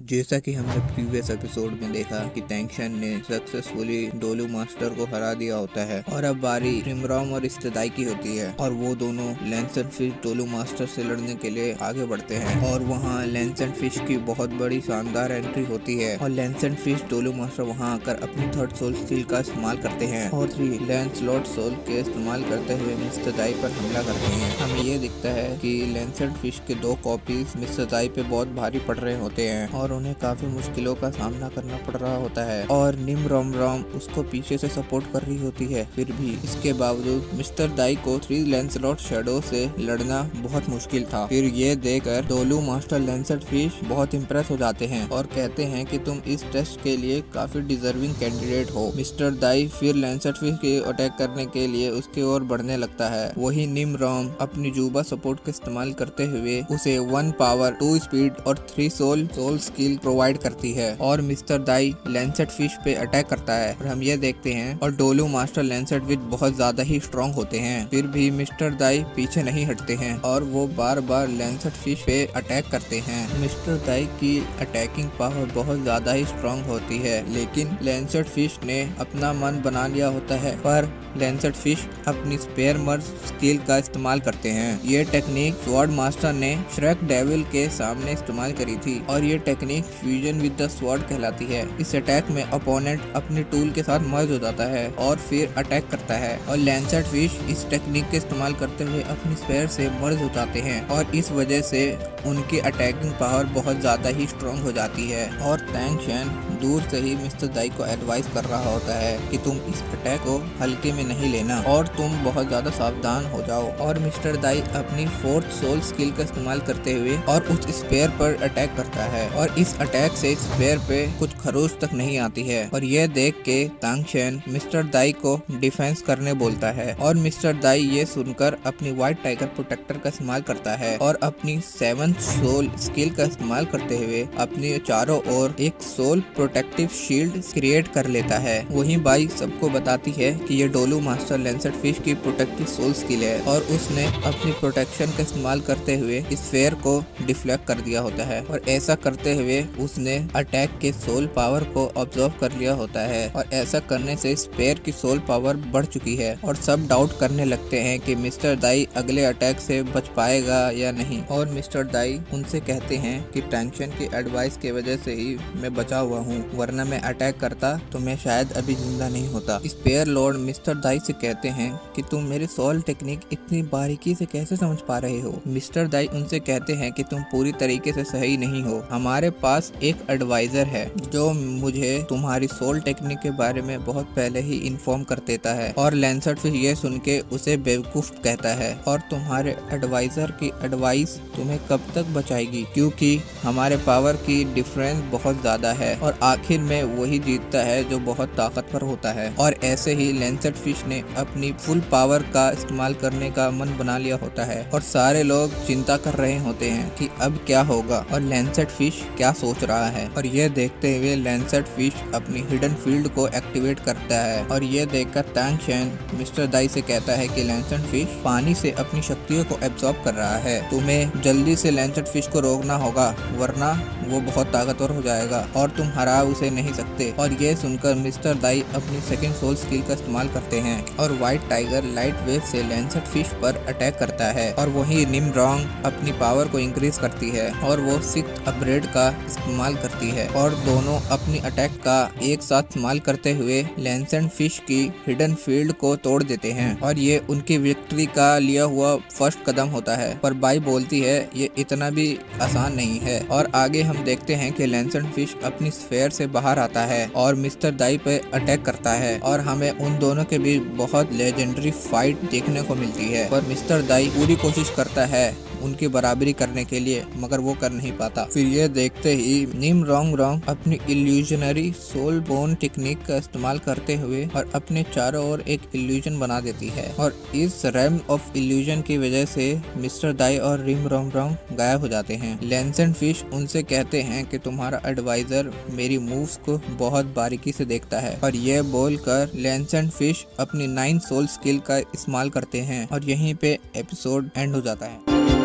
जैसा कि हमने प्रीवियस एपिसोड में देखा कि टैंक्शन ने सक्सेसफुली डोलू मास्टर को हरा दिया होता है और अब बारी रिमरॉम और इस्तेदाई की होती है और वो दोनों lens and fish Dolu master से लड़ने के लिए आगे बढ़ते हैं और वहाँ लेंस एंड फिश की बहुत बड़ी शानदार एंट्री होती है और lens and fish Dolu master वहाँ आकर अपनी थर्ड सोल स्किल का इस्तेमाल करते हैं और लैंसलॉट सोल के इस्तेमाल करते हुए मिस्टर दाई पर हमला करते हैं। हमें ये दिखता है कि लेंस एंड फिश के 2 कॉपीज मिस्टर दाई पे बहुत भारी पड़ रहे होते हैं और उन्हें काफी मुश्किलों का सामना करना पड़ रहा होता है और निम रोम रोम उसको पीछे से सपोर्ट कर रही होती है। फिर भी इसके बावजूद मिस्टर दाई को 3 लैंसलॉट शैडो से लड़ना बहुत मुश्किल था। फिर ये देखकर डोलू मास्टर लेंस एंड फिश बहुत इम्प्रेस हो जाते हैं और कहते हैं कि तुम इस टेस्ट के लिए काफी डिजर्विंग कैंडिडेट हो। मिस्टर दाई फिर लेंस एंड फिश के अटैक करने के लिए उसकी ओर बढ़ने लगता है। वही निम रोम अपनी जुबा सपोर्ट का इस्तेमाल करते हुए उसे 1 पावर 2 स्पीड और 3 सोल स्किल प्रोवाइड करती है और मिस्टर दाई लेंसेट फिश पे अटैक करता है और हम ये देखते हैं और डोलू मास्टर लेंसेट विद बहुत ज्यादा ही स्ट्रॉन्ग होते हैं। फिर भी मिस्टर दाई पीछे नहीं हटते हैं और वो बार बार लेंसेट फिश पे अटैक करते हैं। मिस्टर दाई की अटैकिंग पावर बहुत ज्यादा ही स्ट्रॉन्ग होती है, लेकिन लेंसेट फिश ने अपना मन बना लिया होता है पर लेंसेट फिश अपनी स्पेयर मर्ज स्किल का इस्तेमाल करते हैं। ये टेक्निक स्वॉर्ड मास्टर ने श्रेक डेविल के सामने इस्तेमाल करी थी और ये technique fusion with the sword कहलाती है। इस अटैक में अपोनेंट अपने टूल के साथ मर्ज हो जाता है और फिर अटैक करता है और लेंसेट फिश इस टेक्निक के इस्तेमाल करते हुए अपनी स्पेयर से मर्ज हो जाते हैं और इस वजह से उनकी अटैकिंग पावर बहुत ज्यादा ही स्ट्रॉन्ग हो जाती है और टैंग शैन दूर से ही मिस्टर दाई को एडवाइस कर रहा होता है कि तुम इस अटैक को हल्के में नहीं लेना और तुम बहुत ज्यादा सावधान हो जाओ। और मिस्टर दाई अपनी 4th सोल स्किल का इस्तेमाल करते हुए और उस स्पेयर पर अटैक करता है और इस अटैक से स्पेयर पे कुछ खरोच तक नहीं आती है और यह देख के तांग शैन मिस्टर दाई को डिफेंस करने बोलता है और मिस्टर दाई ये सुनकर अपनी व्हाइट टाइगर प्रोटेक्टर का इस्तेमाल करता है और अपनी 7th सोल स्किल का इस्तेमाल करते हुए अपनी चारों ओर एक सोल प्रोटेक्टिव शील्ड क्रिएट कर लेता है। वहीं बाई सबको बताती है कि ये डोलू मास्टर लेंसेट फिश की प्रोटेक्टिव सोल स्किल है और उसने अपनी प्रोटेक्शन का इस्तेमाल करते हुए स्फेयर को डिफ्लेक्ट कर दिया होता है और ऐसा करते हुए उसने अटैक के सोल पावर को ऑब्जर्व कर लिया होता है और ऐसा करने से स्पेयर की सोल पावर बढ़ चुकी है और सब डाउट करने लगते हैं कि मिस्टर दाई अगले अटैक से बच पाएगा या नहीं और मिस्टर दाई उनसे कहते हैं कि टेंशन की एडवाइस की वजह से ही मैं बचा हुआ हूँ, वरना मैं अटैक करता तो मैं शायद अभी जिंदा नहीं होता। स्पेयर लॉर्ड मिस्टर दाई से कहते हैं कि तुम मेरे सोल टेक्निक इतनी बारीकी से कैसे समझ पा रहे हो। मिस्टर दाई उनसे कहते हैं कि तुम पूरी तरीके से सही नहीं हो, हमारे पास एक एडवाइजर है जो मुझे तुम्हारी सोल टेक्निक के बारे में बहुत पहले ही इन्फॉर्म कर देता है और लेंसेट फिश ये सुन के उसे बेवकूफ कहता है और तुम्हारे एडवाइजर की एडवाइस तुम्हें कब तक बचाएगी, क्योंकि हमारे पावर की डिफरेंस बहुत ज्यादा है और आखिर में वही जीतता है जो बहुत ताकतवर होता है। और ऐसे ही लेंसेट फिश ने अपनी फुल पावर का इस्तेमाल करने का मन बना लिया होता है और सारे लोग चिंता कर रहे होते हैं कि अब क्या होगा और लेंसेट फिश क्या सोच रहा है और यह देखते हुए लेंसेट फिश अपनी हिडन फील्ड को एक्टिवेट करता है और यह देखकर टैंग शैन मिस्टर दाई से कहता है कि लेंसेट फिश पानी से अपनी शक्तियों को एब्जॉर्ब कर रहा है, तुम्हें जल्दी से लेंसेट फिश को रोकना होगा वरना वो बहुत ताकतवर हो जाएगा और तुम हरा उसे नहीं सकते। और ये सुनकर मिस्टर दाई अपनी 2nd सोल स्किल का इस्तेमाल करते हैं और व्हाइट टाइगर लाइट वेव से लेंसेट फिश पर अटैक करता है और वही निम रोंग अपनी पावर को इंक्रीज करती है और वो 6th अपग्रेड का इस्तेमाल करती है और दोनों अपनी अटैक का एक साथ इस्तेमाल करते हुए लेंसेट फिश की हिडन फील्ड को तोड़ देते हैं और ये उनकी विक्ट्री का लिया हुआ फर्स्ट कदम होता है। पर बाई बोलती है ये इतना भी आसान नहीं है और आगे हम देखते हैं कि लेंसेट फिश अपनी स्फेयर से बाहर आता है और मिस्टर दाई पे अटैक करता है और हमें उन दोनों के बीच बहुत लेजेंडरी फाइट देखने को मिलती है पर मिस्टर दाई पूरी कोशिश करता है उनकी बराबरी करने के लिए, मगर वो कर नहीं पाता। फिर ये देखते ही निम रोंग अपनी इल्यूजनरी सोल बोन टेक्निक का इस्तेमाल करते हुए और अपने चारों ओर एक इल्यूजन बना देती है और इस रैम ऑफ इल्यूजन की वजह से मिस्टर दाई और रिम रोंग गायब हो जाते हैं। लेंसेट फिश उनसे कहते हैं कि तुम्हारा एडवाइजर मेरी मूव्स को बहुत बारीकी से देखता है और ये बोलकर लेंसेट फिश अपनी 9 सोल स्किल का इस्तेमाल करते हैं और यहीं पे एपिसोड एंड हो जाता है।